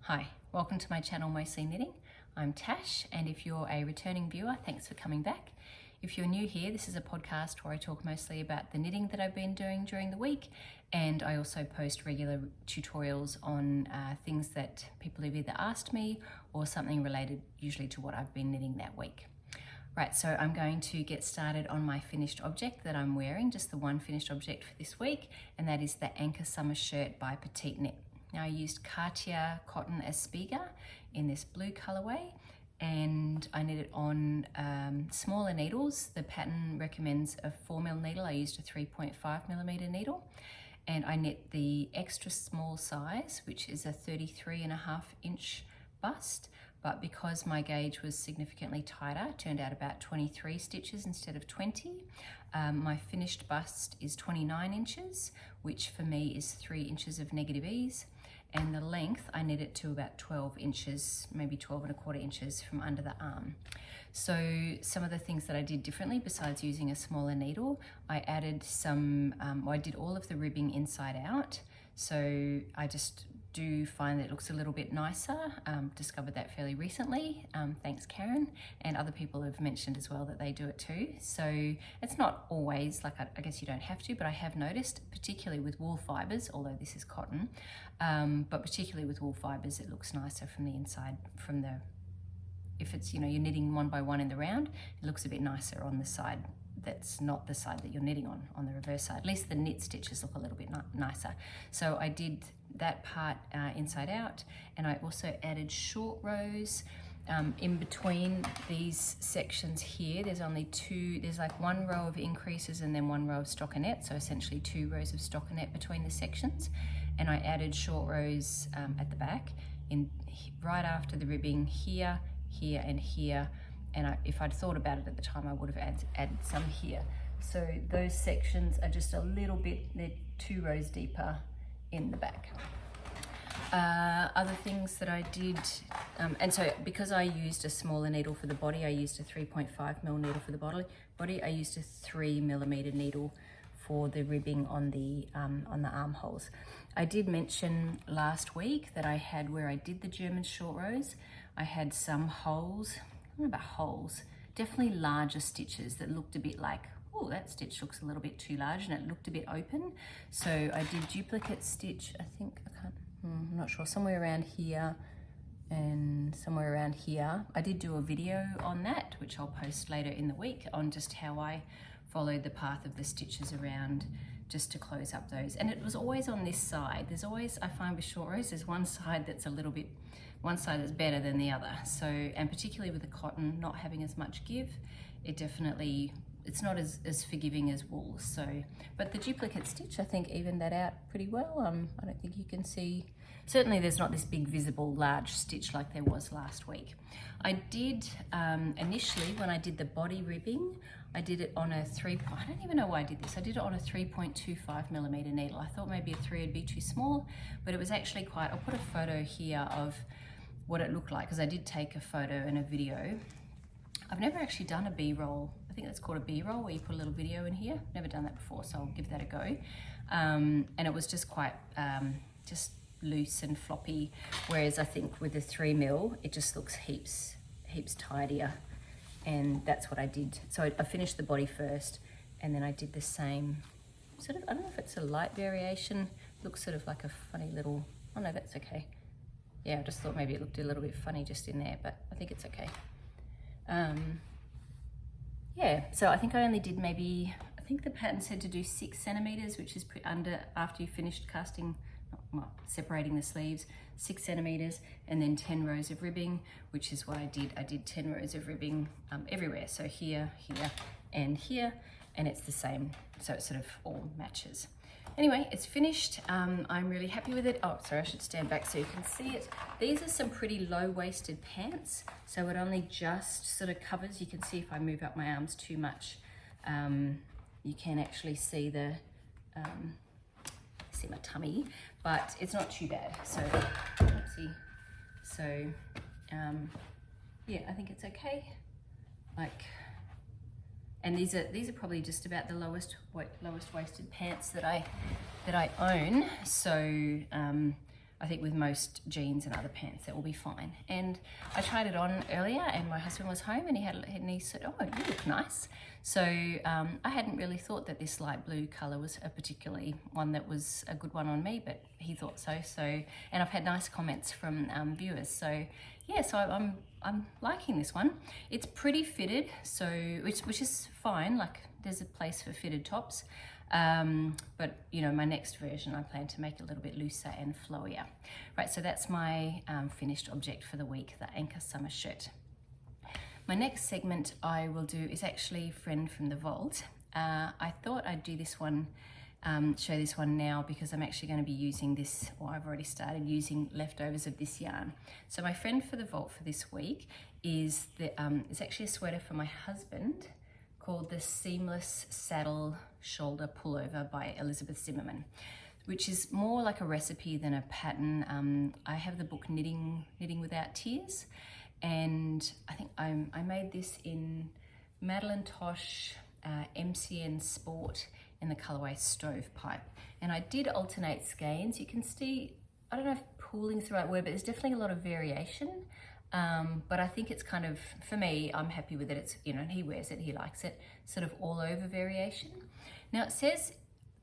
Hi, welcome to my channel Mostly Knitting. I'm Tash, and if you're a returning viewer, thanks for coming back. If you're new here, this is a podcast where I talk mostly about the knitting that I've been doing during the week, and I also post regular tutorials on things that people have either asked me or something related usually to what I've been knitting that week. Right, so I'm going to get started on my finished object that I'm wearing, just the one finished object for this week, and that is the Anker Summer Shirt by Petite Knit. Now I used Katia Espiga in this blue colorway, and I knit it on smaller needles. The pattern recommends a 4mm needle. I used a 3.5mm needle, and I knit the extra small size, which is a 33.5-inch bust, but because my gauge was significantly tighter, it turned out about 23 stitches instead of 20. My finished bust is 29 inches, which for me is 3 inches of negative ease. And the length, I knit it to about 12 inches, maybe 12.25 inches from under the arm. So some of the things that I did differently, besides using a smaller needle, I added some, I did all of the ribbing inside out. So I just do find that it looks a little bit nicer. Discovered that fairly recently, thanks Karen, and other people have mentioned as well that they do it too. So it's not always, like I guess you don't have to, but I have noticed, particularly with wool fibres, although this is cotton, but particularly with wool fibres, it looks nicer from the inside, from the, if it's, you're knitting one by one in the round, it looks a bit nicer on the side that's not the side that you're knitting on the reverse side. At least the knit stitches look a little bit nicer. So I did that part inside out, and I also added short rows in between these sections here. There's only two, there's like one row of increases and then one row of stockinette, so essentially 2 rows of stockinette between the sections, and I added short rows at the back in right after the ribbing here, here and here. And if I'd thought about it at the time, I would have added some here. So those sections are just a little bit, they're 2 rows deeper in the back. Other things that I did, and so because I used a smaller needle for the body, I used a 3.5mm needle for the body, I used a 3mm needle for the ribbing on the armholes. I did mention last week that I had, where I did the German short rows, I had some holes, I don't know about holes, definitely larger stitches that looked a bit like, oh, that stitch looks a little bit too large, and it looked a bit open. So I did duplicate stitch, I think, I'm not sure, somewhere around here and somewhere around here. I did do a video on that, which I'll post later in the week, on just how I followed the path of the stitches around just to close up those. And it was always on this side. There's always, I find with short rows, there's one side that's a little bit, one side that's better than the other. So, and particularly with the cotton not having as much give, it definitely, it's not as forgiving as wool. So, but the duplicate stitch, I think, evened that out pretty well. I don't think you can see, certainly there's not this big visible large stitch like there was last week. I did, initially when I did the body ribbing, I did it on a I don't even know why I did this. I did it on a 3.25mm needle. I thought maybe a 3 would be too small, but it was actually quite, I'll put a photo here of what it looked like, because I did take a photo and a video. I've never actually done a B-roll. I think that's called a B-roll, where you put a little video in here. Never done that before, so I'll give that a go. And it was just quite just loose and floppy, whereas I think with the 3mm, it just looks heaps tidier. And that's what I did. So I finished the body first, and then I did the same sort of, I don't know if it's a light variation, looks sort of like a funny little, oh no, that's okay. Yeah, I just thought maybe it looked a little bit funny just in there, but I think it's okay. Yeah, so I think I only did maybe, I think the pattern said to do 6 centimeters, which is under, after you finished casting, well, separating the sleeves, 6 centimeters, and then 10 rows of ribbing, which is what I did. I did 10 rows of ribbing everywhere. So here, here, and here, and it's the same. So it sort of all matches. Anyway, it's finished. I'm really happy with it. Oh, sorry, I should stand back so you can see it. These are some pretty low-waisted pants, so it only just sort of covers. You can see if I move up my arms too much, you can actually see the, see my tummy, but it's not too bad. So, oopsie. So, yeah, I think it's okay. Like, and these are probably just about the lowest waisted pants that I own. So I think with most jeans and other pants that will be fine. And I tried it on earlier and my husband was home and he said, oh, you look nice. So I hadn't really thought that this light blue colour was a particularly one that was a good one on me, but he thought so. And I've had nice comments from viewers. So yeah, so I'm liking this one. It's pretty fitted, so which is fine. Like there's a place for fitted tops. But you know, my next version I plan to make a little bit looser and flowier. Right, so that's my finished object for the week, the Anker Summer Shirt. My next segment I will do is actually Friend from the Vault. I thought I'd do this one, show this one now because I'm actually going to be using this, or I've already started using leftovers of this yarn. So my Friend for the Vault for this week is it's actually a sweater for my husband, called the Seamless Saddle Shoulder Pullover by Elizabeth Zimmerman, which is more like a recipe than a pattern. I have the book Knitting Without Tears, and I think I made this in Madelinetosh MCN Sport in the colourway Stovepipe. And I did alternate skeins. You can see, I don't know if pooling's the right word, but there's definitely a lot of variation. But I think it's kind of, for me, I'm happy with it. It's, you know, he wears it, he likes it, sort of all over variation. Now it says,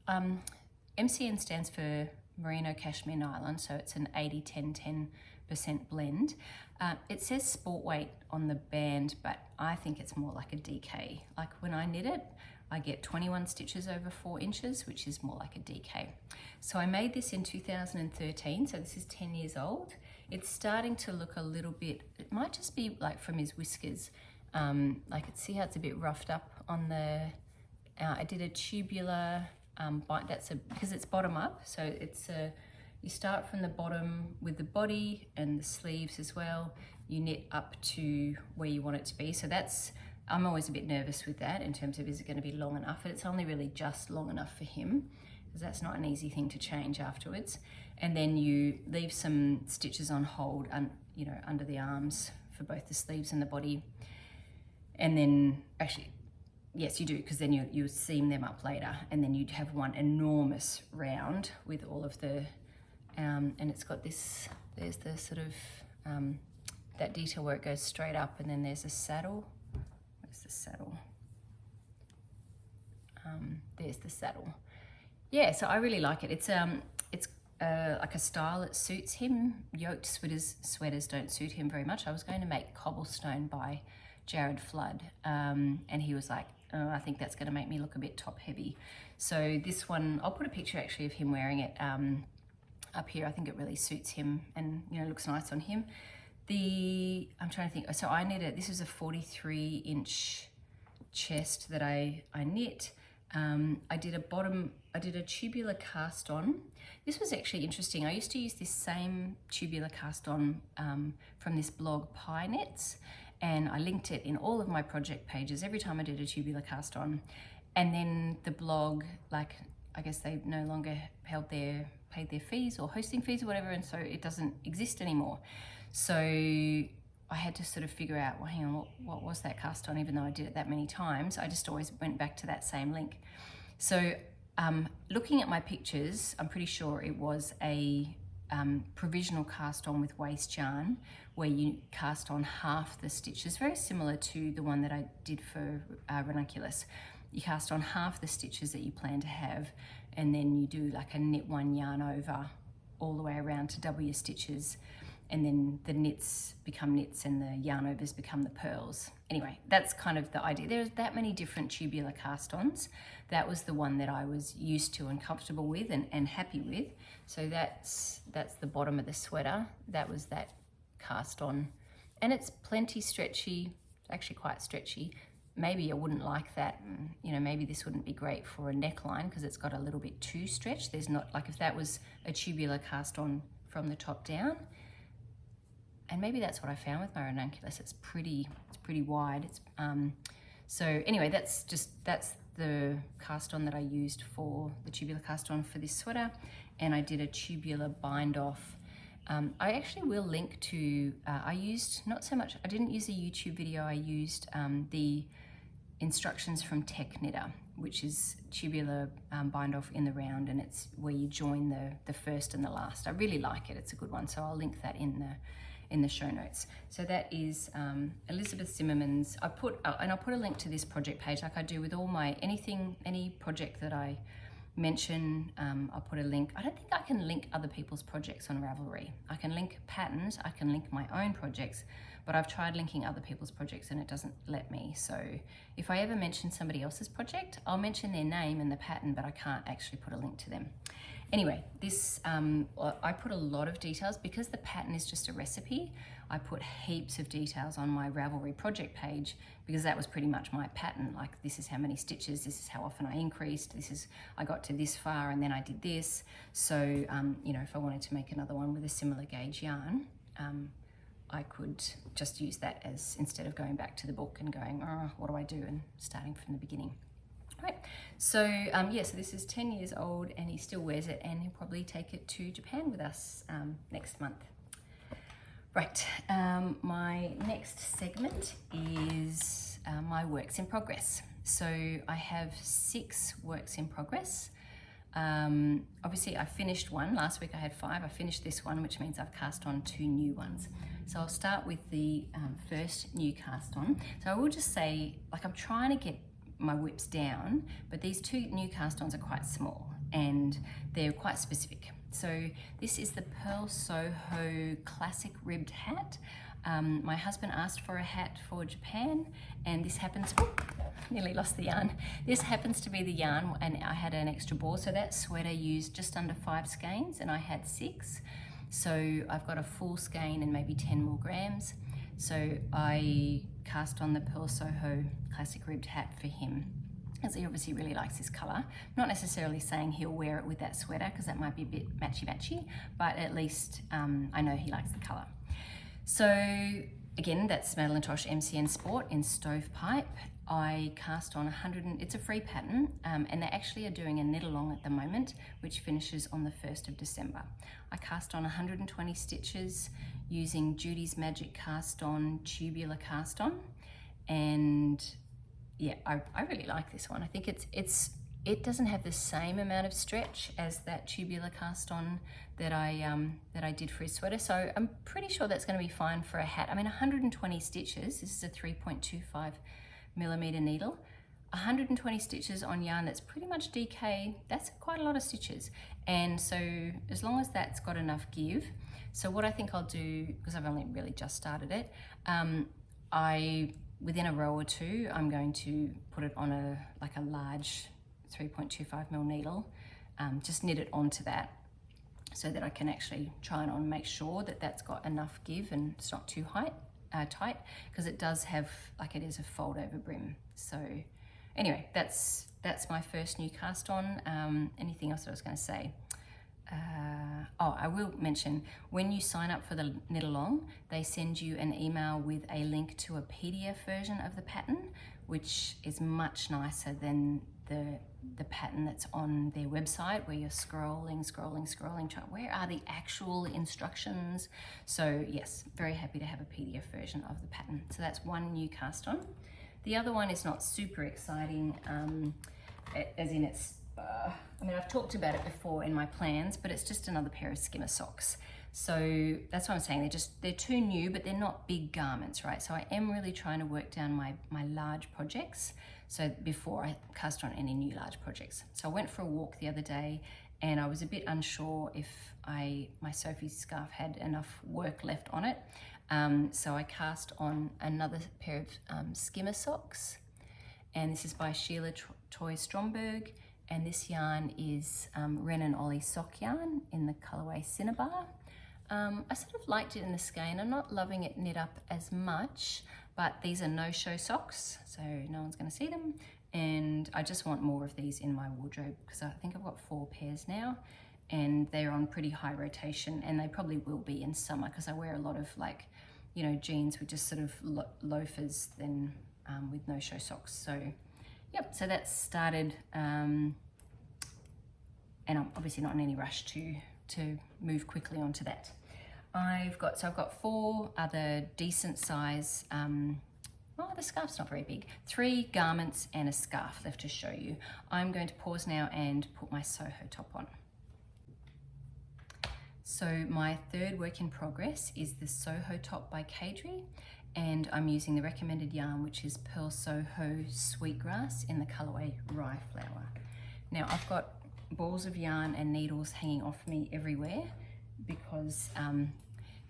MCN stands for Merino Cashmere Nylon, so it's an 80-10-10% blend. It says sport weight on the band, but I think it's more like a DK. Like when I knit it, I get 21 stitches over 4 inches, which is more like a DK. So I made this in 2013, so this is 10 years old. It's starting to look a little bit, it might just be like from his whiskers. I could see how it's a bit roughed up on the, I did a tubular bind, because it's bottom up, so it's you start from the bottom with the body and the sleeves as well. You knit up to where you want it to be. So that's, I'm always a bit nervous with that in terms of, is it going to be long enough? And it's only really just long enough for him, because that's not an easy thing to change afterwards. And then you leave some stitches on hold, you know, under the arms for both the sleeves and the body. And then, actually, yes, you do, because then you seam them up later, and then you'd have one enormous round with all of the, and it's got this, there's the sort of, that detail where it goes straight up, and then there's a saddle. Where's the saddle? There's the saddle. Yeah, so I really like it. It's like a style that suits him. Yoked sweaters don't suit him very much. I was going to make Cobblestone by Jared Flood, and he was like, oh, I think that's going to make me look a bit top heavy. So this one, I'll put a picture actually of him wearing it up here. I think it really suits him and, you know, looks nice on him. I'm trying to think, so I knitted, this is a 43-inch chest that I knit. I did a tubular cast on. This was actually interesting. I used to use this same tubular cast on from this blog Pie Knits, and I linked it in all of my project pages every time I did a tubular cast on. And then the blog, like, I guess they no longer paid their fees or hosting fees or whatever, and so it doesn't exist anymore. So I had to sort of figure out, well, hang on, what was that cast on? Even though I did it that many times, I just always went back to that same link. So looking at my pictures, I'm pretty sure it was a provisional cast on with waste yarn, where you cast on half the stitches, very similar to the one that I did for Ranunculus. You cast on half the stitches that you plan to have, and then you do like a knit one yarn over all the way around to double your stitches, and then the knits become knits and the yarn overs become the purls. Anyway, that's kind of the idea. There's that many different tubular cast-ons. That was the one that I was used to and comfortable with and happy with. So that's the bottom of the sweater. That was that cast on. And it's plenty stretchy, actually quite stretchy. Maybe I wouldn't like that. You know, maybe this wouldn't be great for a neckline because it's got a little bit too stretched. There's not, like if that was a tubular cast on from the top down, and maybe that's what I found with my ranunculus. It's pretty wide. So anyway, that's the cast on that I used for the tubular cast on for this sweater, and I did a tubular bind off. I actually will link to, I didn't use a YouTube video, I used the instructions from Tech Knitter, which is tubular bind off in the round, and it's where you join the first and the last. I really like it, it's a good one, so I'll link that in the show notes. So that is Elizabeth Zimmerman's. I'll put a link to this project page like I do with all my any project that I mention. I'll put a link. I don't think I can link other people's projects on Ravelry. I can link patterns, I can link my own projects, but I've tried linking other people's projects and it doesn't let me. So if I ever mention somebody else's project, I'll mention their name and the pattern, but I can't actually put a link to them. Anyway, this, I put a lot of details because the pattern is just a recipe. I put heaps of details on my Ravelry project page because that was pretty much my pattern. Like, this is how many stitches, this is how often I increased, I got to this far and then I did this. So, you know, if I wanted to make another one with a similar gauge yarn, I could just use that as, instead of going back to the book and going, oh, what do I do, and starting from the beginning. Right, so yeah, so this is 10 years old and he still wears it, and he'll probably take it to Japan with us next month. Right, my next segment is my works in progress. So I have 6 works in progress. Obviously I finished one, last week I had 5, I finished this one, which means I've cast on 2 new ones. So I'll start with the first new cast on. So I will just say, like, I'm trying to get my whips down, but these 2 new cast-ons are quite small and they're quite specific. So this is the Purl Soho classic ribbed hat. My husband asked for a hat for Japan, and this happens, nearly lost the yarn. This happens to be the yarn, and I had an extra ball, so that sweater used just under 5 skeins and I had 6. So I've got a full skein and maybe 10 more grams. So I cast on the Purl Soho classic ribbed hat for him, as he obviously really likes this colour. Not necessarily saying he'll wear it with that sweater, because that might be a bit matchy-matchy, but at least I know he likes the colour. So again, that's Madelinetosh MCN Sport in Stovepipe. I cast on 100, it's a free pattern, and they actually are doing a knit along at the moment, which finishes on the 1st of December. I cast on 120 stitches using Judy's Magic Cast On tubular cast on, and yeah, I really like this one. I think it doesn't have the same amount of stretch as that tubular cast on that I did for his sweater, so I'm pretty sure that's going to be fine for a hat. I mean, 120 stitches. This is a 3.25 millimeter needle. 120 stitches on yarn that's pretty much DK. That's quite a lot of stitches, and so as long as that's got enough give. So what I think I'll do, because I've only really just started it, within a row or 2, I'm going to put it on a large 3.25mm needle, just knit it onto that so that I can actually try it on and make sure that that's got enough give and it's not too tight, because it does have, like, it is a fold over brim. So anyway, that's my first new cast on. Anything else that I was going to say? I will mention, when you sign up for the knit along, they send you an email with a link to a PDF version of the pattern, which is much nicer than the pattern that's on their website, where you're scrolling, where are the actual instructions? So yes, very happy to have a PDF version of the pattern. So that's one new cast on. The other one is not super exciting, as in it's, I mean, I've talked about it before in my plans, but it's just another pair of Skimmer socks. So that's what I'm saying. They're too new, but they're not big garments, right? So I am really trying to work down my large projects, so before I cast on any new large projects. So I went for a walk the other day, and I was a bit unsure if my Sophie scarf had enough work left on it. So I cast on another pair of Skimmer socks, and this is by Sheila Stromberg. And this yarn is Wren and Ollie sock yarn in the colourway Cinnabar. I sort of liked it in the skein. I'm not loving it knit up as much, but these are no-show socks, so no one's going to see them. And I just want more of these in my wardrobe, because I think I've got 4 pairs now, and they're on pretty high rotation, and they probably will be in summer, because I wear a lot of, like, you know, jeans with just sort of loafers then with no-show socks. So yep, so that's started, and I'm obviously not in any rush to move quickly onto that. I've got 4 other decent size oh, the scarf's not very big. 3 garments and a scarf left to show you. I'm going to pause now and put my Soho top on. So my third work in progress is the Soho top by Caidree, and I'm using the recommended yarn, which is Purl Soho Sweetgrass in the colourway Rye Flower. Now I've got balls of yarn and needles hanging off me everywhere because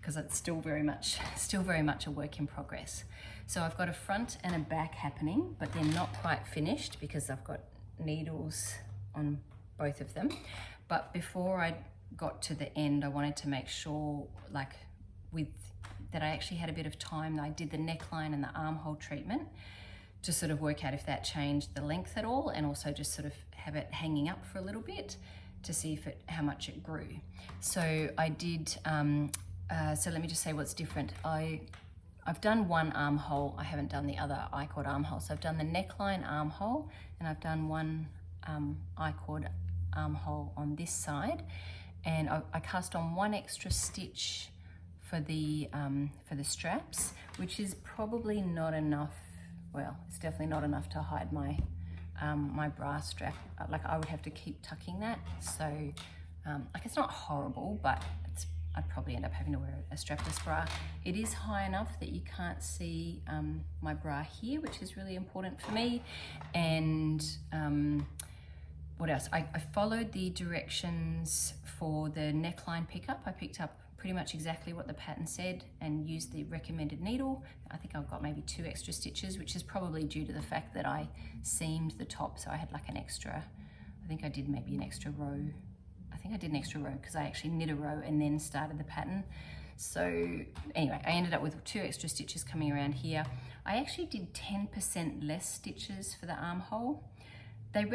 it's still very much a work in progress. So I've got a front and a back happening, but they're not quite finished because I've got needles on both of them. But before I got to the end, I wanted to make sure that I actually had a bit of time. I did the neckline and the armhole treatment to sort of work out if that changed the length at all, and also just sort of have it hanging up for a little bit to see how much it grew. So I did, so let me just say what's different. I've done one armhole, I haven't done the other I-cord armhole. So I've done the neckline armhole, and I've done one I-cord armhole on this side, and I cast on 1 extra stitch for the straps, which is probably not enough. Well, it's definitely not enough to hide my my bra strap. Like, I would have to keep tucking that. So like, it's not horrible, but I'd probably end up having to wear a strapless bra. It is high enough that you can't see my bra here, which is really important for me. And what else? I followed the directions for the neckline pickup. I picked up pretty much exactly what the pattern said and used the recommended needle. I think I've got maybe 2 extra stitches, which is probably due to the fact that I seamed the top. So I had like an extra, I think I did maybe an extra row. I think I did an extra row because I actually knit a row and then started the pattern. So anyway, I ended up with 2 extra stitches coming around here. I actually did 10% less stitches for the armhole. The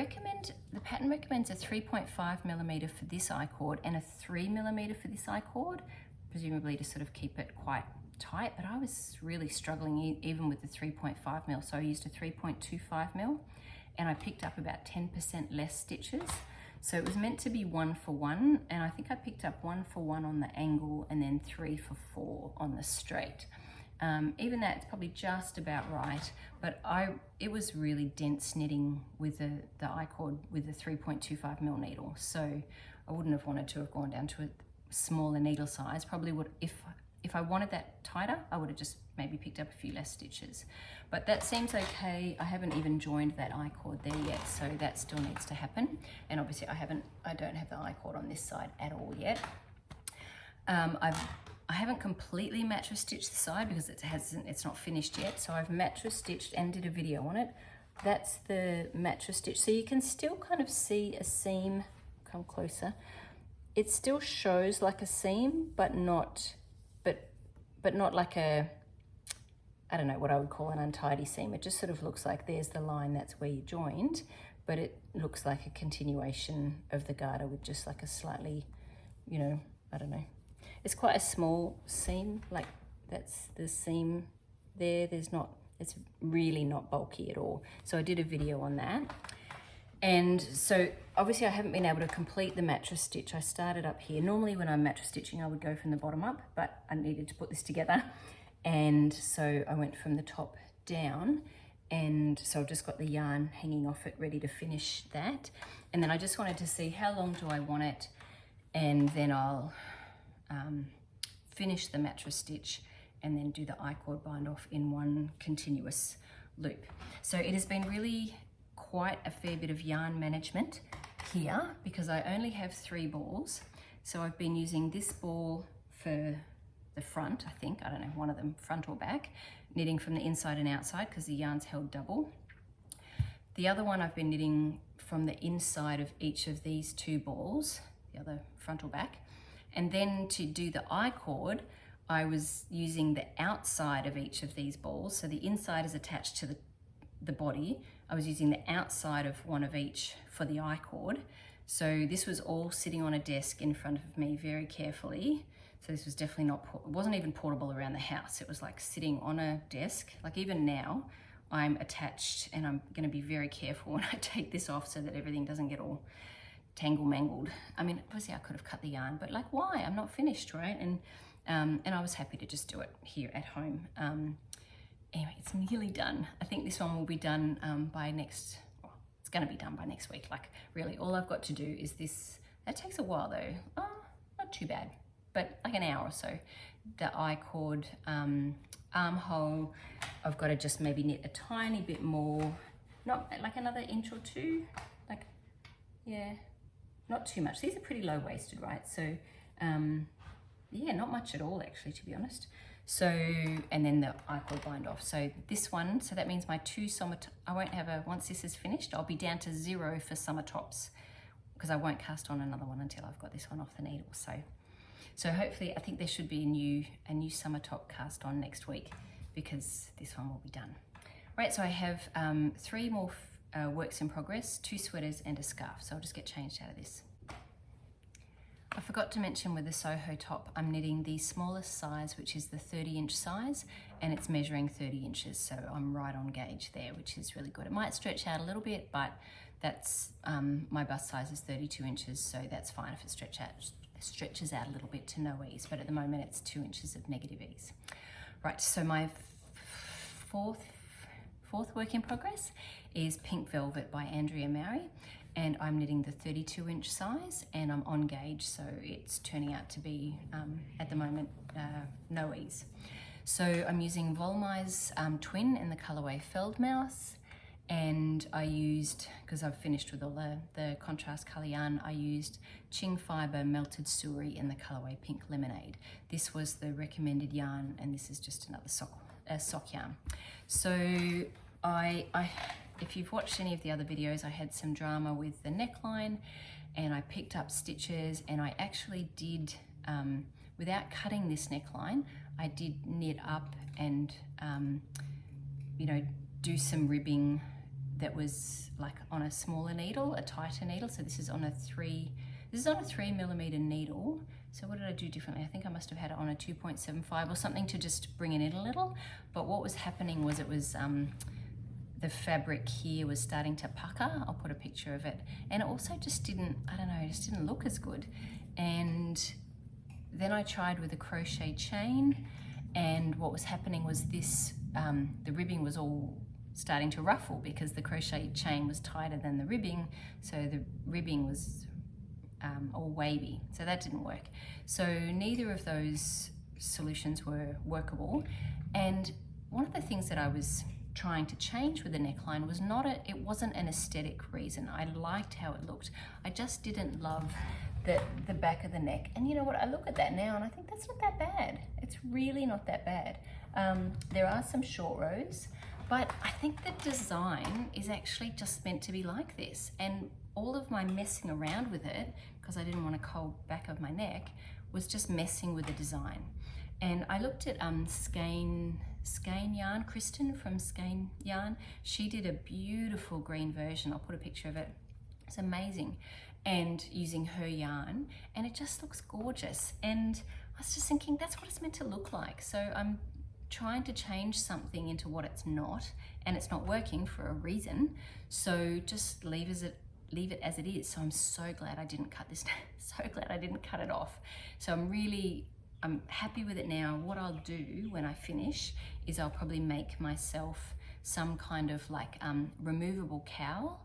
pattern recommends a 3.5mm for this I-cord and a 3mm for this I-cord, presumably to sort of keep it quite tight, but I was really struggling even with the 3.5mm, so I used a 3.25mm, and I picked up about 10% less stitches. So it was meant to be 1 for 1, and I think I picked up 1 for 1 on the angle and then 3 for 4 on the straight. Even that's probably just about right, but it was really dense knitting with the I-cord with the 3.25mm needle, so I wouldn't have wanted to have gone down to a smaller needle size. Probably would, if I wanted that tighter, I would have just maybe picked up a few less stitches. But that seems okay. I haven't even joined that I-cord there yet, so that still needs to happen. And obviously I don't have the I-cord on this side at all yet. I haven't completely mattress stitched the side because it's not finished yet. So I've mattress stitched and did a video on it. That's the mattress stitch. So you can still kind of see a seam. Come closer. It still shows like a seam, but not like a, I don't know what I would call an untidy seam. It just sort of looks like there's the line, that's where you joined, but it looks like a continuation of the garter with just like a slightly, you know, I don't know. It's quite a small seam, like that's the seam there. It's really not bulky at all. So I did a video on that. And so obviously I haven't been able to complete the mattress stitch. I started up here. Normally when I'm mattress stitching, I would go from the bottom up, but I needed to put this together. And so I went from the top down. And so I've just got the yarn hanging off it, ready to finish that. And then I just wanted to see how long do I want it, and then I'll finish the mattress stitch and then do the I-cord bind off in one continuous loop. So it has been really quite a fair bit of yarn management here because I only have 3 balls. So I've been using this ball for the front, I think, I don't know, one of them front or back, knitting from the inside and outside because the yarn's held double. The other one I've been knitting from the inside of each of these 2 balls, the other front or back. And then to do the I-cord, I was using the outside of each of these balls. So the inside is attached to the body. I was using the outside of one of each for the I-cord. So this was all sitting on a desk in front of me very carefully. So this was definitely not, it wasn't even portable around the house. It was like sitting on a desk. Like even now, I'm attached and I'm gonna be very careful when I take this off so that everything doesn't get all tangle-mangled. I mean, obviously I could have cut the yarn, but like why? I'm not finished, right? And I was happy to just do it here at home. anyway, it's nearly done. I think this one will be done by next, well, it's going to be done by next week. Like really all I've got to do is this. That takes a while though. Oh, not too bad, but like an hour or so. The I-cord armhole, I've got to just maybe knit a tiny bit more, not like another inch or two, like, yeah, not too much. These are pretty low-waisted, right? So, yeah, not much at all actually, to be honest. So, and then the I-cord bind off. So this one, so that means my 2 summer, I won't have once this is finished, I'll be down to 0 for summer tops because I won't cast on another one until I've got this one off the needle. So hopefully, I think there should be a new summer top cast on next week because this one will be done. Right, so I have 3 more works in progress, 2 sweaters and a scarf. So I'll just get changed out of this. I forgot to mention with the Soho top, I'm knitting the smallest size, which is the 30-inch size, and it's measuring 30 inches. So I'm right on gauge there, which is really good. It might stretch out a little bit, but that's, my bust size is 32 inches. So that's fine if it stretches out a little bit to no ease, but at the moment it's 2 inches of negative ease. Right, so my fourth work in progress is Pink Velvet by Andrea Mowry, and I'm knitting the 32-inch size, and I'm on gauge, so it's turning out to be, at the moment, no ease. So I'm using Wollmeise Twin in the colourway Feldmaus, and I used, because I've finished with all the contrast colour yarn, I used Qing Fibre Melted Suri in the colourway Pink Lemonade. This was the recommended yarn, and this is just another sock yarn. So if you've watched any of the other videos, I had some drama with the neckline, and I picked up stitches, and I actually did, without cutting this neckline, I did knit up and, you know, do some ribbing that was like on a smaller needle, a tighter needle. So this is on a 3mm needle. So what did I do differently? I think I must have had it on a 2.75 or something to just bring it in a little. But what was happening was it was, the fabric here was starting to pucker. I'll put a picture of it. And it also just didn't, I don't know, it just didn't look as good. And then I tried with a crochet chain, and what was happening was this, the ribbing was all starting to ruffle because the crochet chain was tighter than the ribbing, so the ribbing was all wavy, so that didn't work. So neither of those solutions were workable, and one of the things that I was trying to change with the neckline was it wasn't an aesthetic reason. I liked how it looked. I just didn't love the back of the neck. And you know what, I look at that now and I think that's not that bad. It's really not that bad. There are some short rows, but I think the design is actually just meant to be like this. And all of my messing around with it, because I didn't want a cold back of my neck, was just messing with the design. And I looked at Skein Yarn, Kristen from Skein Yarn. She did a beautiful green version. I'll put a picture of it. It's amazing. And using her yarn, and it just looks gorgeous. And I was just thinking, that's what it's meant to look like. So I'm trying to change something into what it's not, and it's not working for a reason. So just leave it as it is. So I'm so glad I didn't cut this, so glad I didn't cut it off. So I'm happy with it now. What I'll do when I finish is I'll probably make myself some kind of like removable cowl.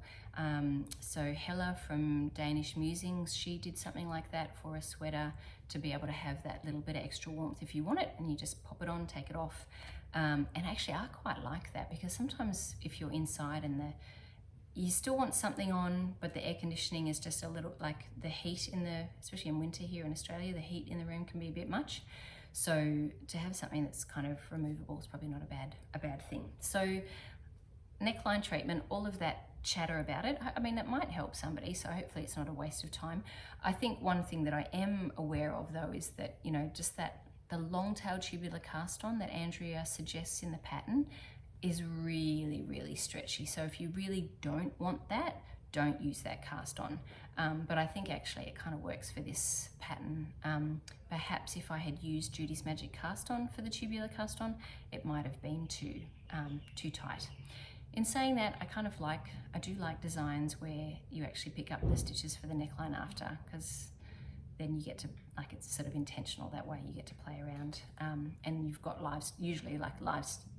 So Hella from Danish Musings, she did something like that for a sweater to be able to have that little bit of extra warmth if you want it, and you just pop it on, take it off. And actually I quite like that, because sometimes if you're inside and you still want something on, but the air conditioning is just a little, like the heat especially in winter here in Australia, the heat in the room can be a bit much. So to have something that's kind of removable is probably not a bad thing. So neckline treatment, all of that chatter about it, I mean, it might help somebody, so hopefully it's not a waste of time. I think one thing that I am aware of though is that, you know, just that the long tail tubular cast on that Andrea suggests in the pattern is really, really stretchy. So if you really don't want that, don't use that cast on. But I think actually it kind of works for this pattern. Perhaps if I had used Judy's Magic cast on for the tubular cast on, it might have been too tight. In saying that, I do like designs where you actually pick up the stitches for the neckline after, because then you get to like it's sort of intentional. That way you get to play around, and you've got usually like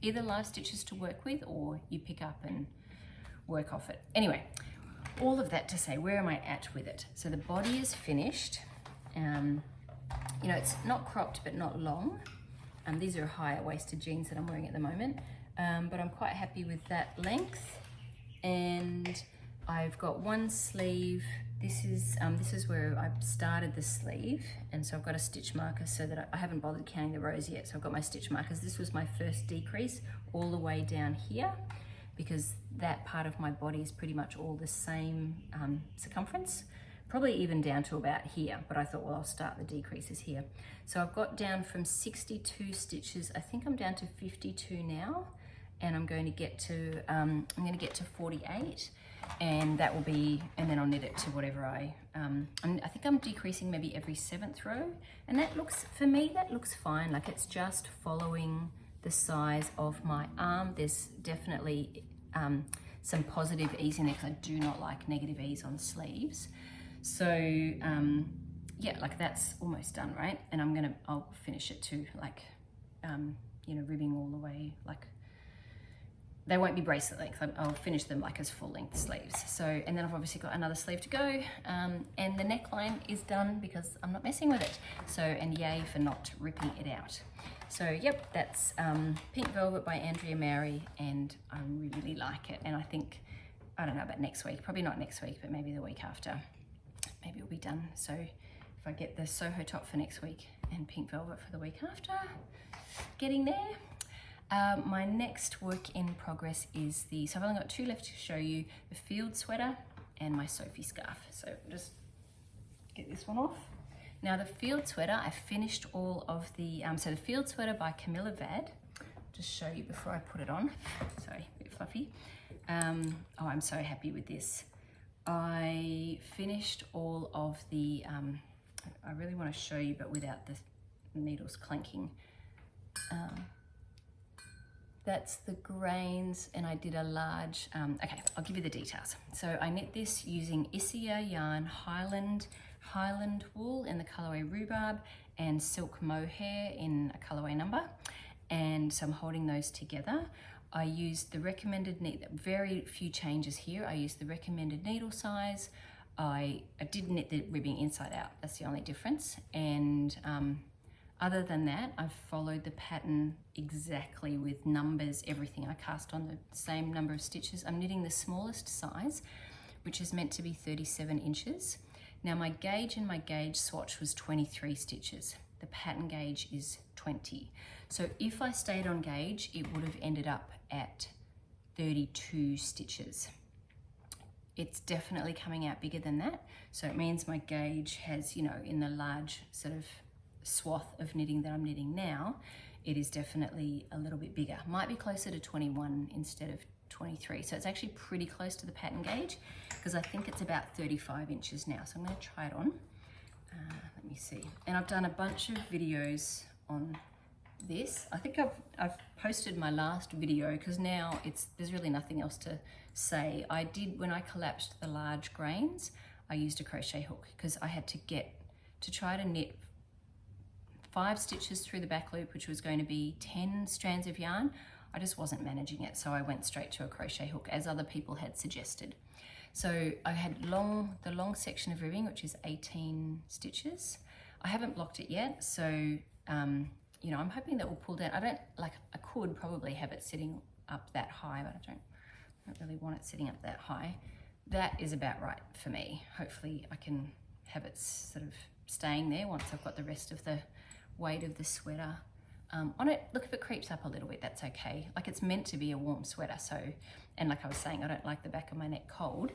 either live stitches to work with, or you pick up and work off it. Anyway, all of that to say, where am I at with it? So the body is finished. You know, it's not cropped but not long. These are higher waisted jeans that I'm wearing at the moment, but I'm quite happy with that length. And I've got one sleeve. This is where I started the sleeve, and so I've got a stitch marker so that I haven't bothered counting the rows yet. So I've got my stitch markers. This was my first decrease all the way down here, because that part of my body is pretty much all the same circumference, probably even down to about here, but I thought, well, I'll start the decreases here. So I've got down from 62 stitches. I think I'm down to 52 now, and I'm going to get to 48, and that will be, and then I'll knit it to whatever I think I'm decreasing maybe every 7th row, and that looks, for me, that looks fine. Like it's just following the size of my arm. There's definitely some positive ease in there, because I do not like negative ease on sleeves. So yeah, like that's almost done, right? And I'll finish it to like, you know, ribbing all the way, like they won't be bracelet length. I'll finish them like as full length sleeves. So, and then I've obviously got another sleeve to go, and the neckline is done because I'm not messing with it. So, and yay for not ripping it out. So yep, that's Pink Velvet by Andrea Mowry, and I really like it. And I think, I don't know about next week, probably not next week, but maybe the week after, maybe it'll be done. So if I get the Soho top for next week and Pink Velvet for the week after, getting there. My next work in progress is so I've only got 2 left to show you, the field sweater and my Sophie scarf. So just get this one off. Now the field sweater, I finished all of the, so the field sweater by Camilla Vad, just show you before I put it on. Sorry, a bit fluffy. Oh, I'm so happy with this. I finished all of the, I really want to show you, but without the needles clanking. That's the grains, and I did a large, okay, I'll give you the details. So I knit this using Isager yarn, Highland wool in the colorway Rhubarb, and silk Mohair in a colorway Number. And so I'm holding those together. I used the recommended needle, very few changes here. I used the recommended needle size. I did knit the ribbing inside out, that's the only difference. And other than that, I've followed the pattern exactly with numbers, everything. I cast on the same number of stitches. I'm knitting the smallest size, which is meant to be 37 inches. Now my gauge in my gauge swatch was 23 stitches. The pattern gauge is 20. So if I stayed on gauge, it would have ended up at 32 stitches. It's definitely coming out bigger than that. So it means my gauge has, you know, in the large sort of swath of knitting that I'm knitting now, it is definitely a little bit bigger. Might be closer to 21 instead of 23. So it's actually pretty close to the pattern gauge, because I think it's about 35 inches now. So I'm going to try it on. Let me see. And I've done a bunch of videos on this. I think I've posted my last video, because now there's really nothing else to say. I did, when I collapsed the large grains, I used a crochet hook, because I had to try to knit 5 stitches through the back loop, which was going to be 10 strands of yarn. I just wasn't managing it, so I went straight to a crochet hook, as other people had suggested. So I had the long section of ribbing, which is 18 stitches. I haven't blocked it yet, so you know, I'm hoping that will pull down. I could probably have it sitting up that high, but I don't really want it sitting up that high. That is about right for me. Hopefully I can have it sort of staying there once I've got the rest of the weight of the sweater on it. Look, if it creeps up a little bit, that's okay. Like, it's meant to be a warm sweater, so, and like I was saying, I don't like the back of my neck cold.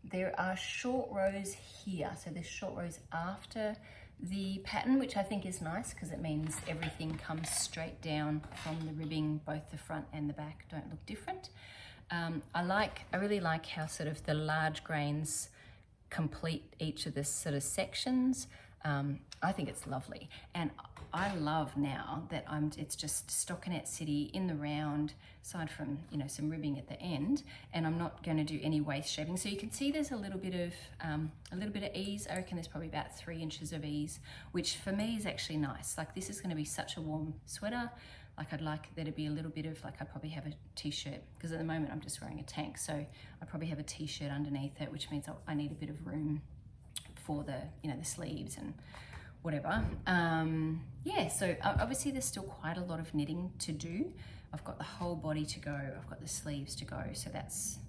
There are short rows here, so there's short rows after the pattern, which I think is nice, because it means everything comes straight down from the ribbing. Both the front and the back don't look different. I really like how sort of the large grains complete each of the sort of sections. I think it's lovely, and I love now that it's just stockinette city in the round, aside from, you know, some ribbing at the end, and I'm not going to do any waist shaping. So you can see there's a little bit of ease. I reckon there's probably about 3 inches of ease, which for me is actually nice. Like, this is going to be such a warm sweater. Like, I'd like there to be a little bit of, like, I probably have a t-shirt, because at the moment I'm just wearing a tank, so I probably have a t-shirt underneath it, which means I need a bit of room for the, you know, the sleeves and whatever. Yeah, so obviously there's still quite a lot of knitting to do. I've got the whole body to go, I've got the sleeves to go, so that's,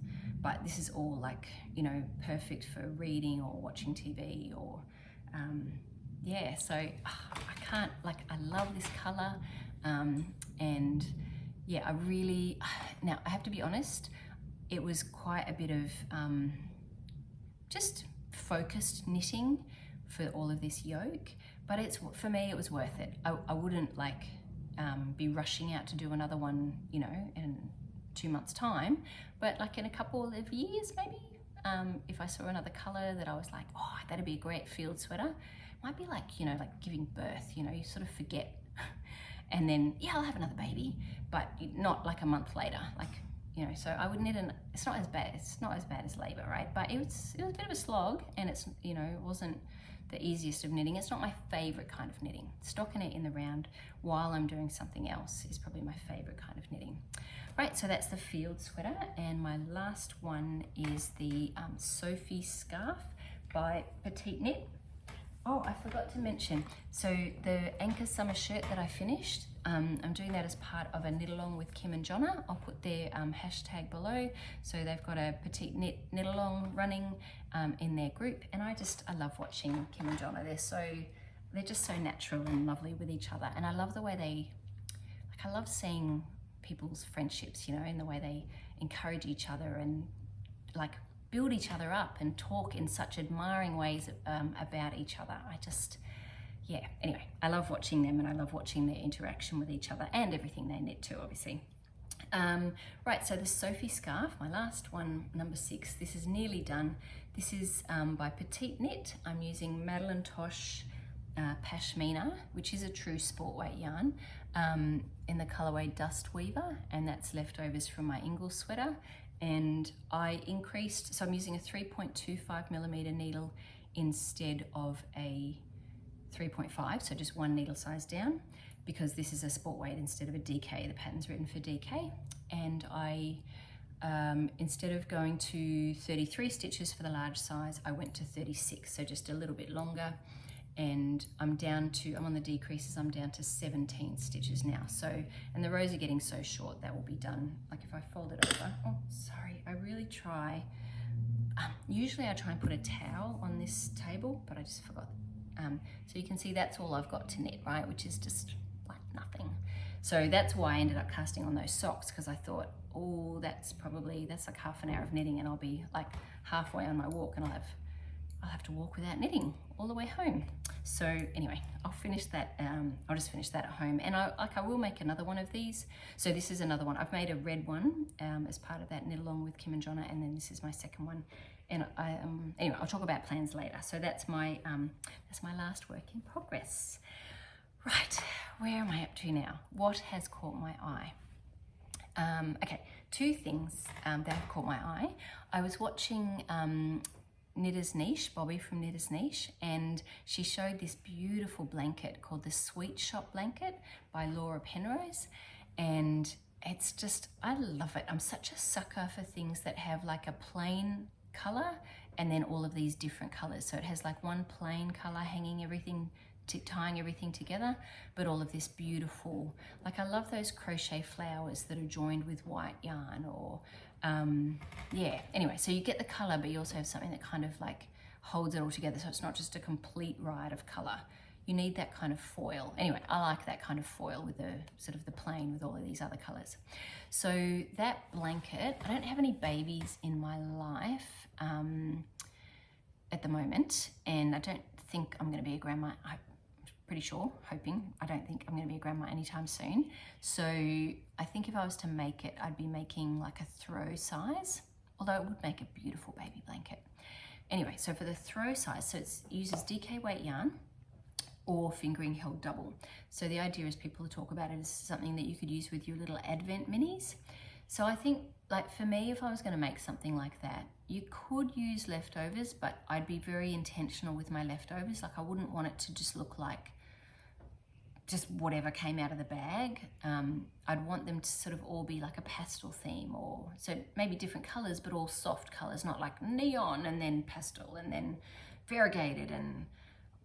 but this is all, like, you know, perfect for reading or watching TV or, yeah, so I can't, like, I love this color. And yeah, I really, now I have to be honest, it was quite a bit of just focused knitting for all of this yoke, but it's, for me, it was worth it. I wouldn't, like, be rushing out to do another one, you know, in 2 months' time, but like in a couple of years maybe, if I saw another color that I was like, oh, that'd be a great field sweater. It might be like, you know, like giving birth, you know, you sort of forget. And then, yeah, I'll have another baby, but not like a month later, like, you know, so I would knit it's not as bad as labor, right? But it was a bit of a slog, and it's, you know, it wasn't the easiest of knitting. It's not my favorite kind of knitting. Stockinette in the round while I'm doing something else is probably my favorite kind of knitting. Right, so that's the field sweater, and my last one is the Sophie scarf by Petite Knit. Oh, I forgot to mention, so the Anker Summer Shirt that I finished, I'm doing that as part of a knit along with Kim and Jonna. I'll put their hashtag below. So they've got a Petite Knit knit along running in their group, and I love watching Kim and Jonna. They're just so natural and lovely with each other, and I love the way they, like, I love seeing people's friendships, you know, in the way they encourage each other and, like, build each other up and talk in such admiring ways about each other. Yeah, anyway, I love watching them, and I love watching their interaction with each other and everything they knit too, obviously. Right, so the Sophie scarf, my last one, number 6, this is nearly done. This is by Petite Knit. I'm using Madelinetosh Pashmina, which is a true sport weight yarn, in the colorway Dustweaver, and that's leftovers from my Ingle sweater. And I increased, so I'm using a 3.25mm needle instead of a 3.5, so just one needle size down, because this is a sport weight instead of a DK. The pattern's written for DK. And I, instead of going to 33 stitches for the large size, I went to 36, so just a little bit longer. And I'm on the decreases, I'm down to 17 stitches now. So, and the rows are getting so short, that will be done. Like, if I fold it over, oh, sorry, I really try. Usually I try and put a towel on this table, but I just forgot. So you can see that's all I've got to knit, right? Which is just like nothing. So that's why I ended up casting on those socks, because I thought, oh, that's like half an hour of knitting, and I'll be like halfway on my walk, and I'll have to walk without knitting all the way home. So anyway, I'll finish that. I'll just finish that at home, and I will make another one of these. So this is another one. I've made a red one as part of that knit along with Kim and Jonna, and then this is my second one. And anyway, I'll talk about plans later. So that's my last work in progress. Right, where am I up to now? What has caught my eye? Okay, 2 things that have caught my eye. I was watching Knitter's Niche, Bobby from Knitter's Niche, and she showed this beautiful blanket called the Sweet Shop Blanket by Laura Penrose, and it's just, I love it. I'm such a sucker for things that have like a plain color and then all of these different colors. So it has like one plain color hanging everything, tying everything together, but all of this beautiful, like, I love those crochet flowers that are joined with white yarn, or yeah, anyway, so you get the color, but you also have something that kind of like holds it all together, so it's not just a complete ride of color. You need that kind of foil. Anyway, I like that kind of foil with the sort of the plain with all of these other colors. So that blanket, I don't have any babies in my life at the moment, and I don't think I'm going to be a grandma. I'm pretty sure, hoping, I don't think I'm going to be a grandma anytime soon. So I think if I was to make it, I'd be making like a throw size, although it would make a beautiful baby blanket. Anyway, so for the throw size, so it uses DK weight yarn, or fingering held double. So the idea is people talk about it as something that you could use with your little advent minis. So I think, like for me, if I was going to make something like that, you could use leftovers, but I'd be very intentional with my leftovers. Like I wouldn't want it to just look like just whatever came out of the bag. I'd want them to sort of all be like a pastel theme, or so maybe different colors, but all soft colors, not like neon and then pastel and then variegated. And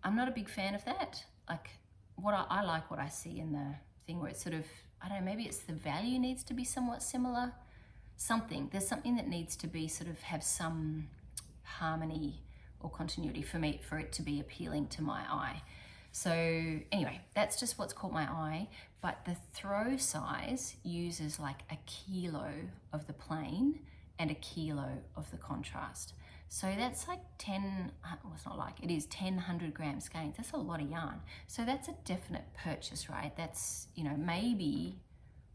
I'm not a big fan of that. Like I like what I see in the thing where it's sort of, I don't know, maybe it's the value needs to be somewhat similar. There's something that needs to be sort of have some harmony or continuity for me, for it to be appealing to my eye. So anyway, that's just what's caught my eye. But the throw size uses like 1 kilo of the plain and 1 kilo of the contrast. So that's like 10, well, it's not like, it is 1,000 gram skeins. That's a lot of yarn. So that's a definite purchase, right? That's, you know, maybe,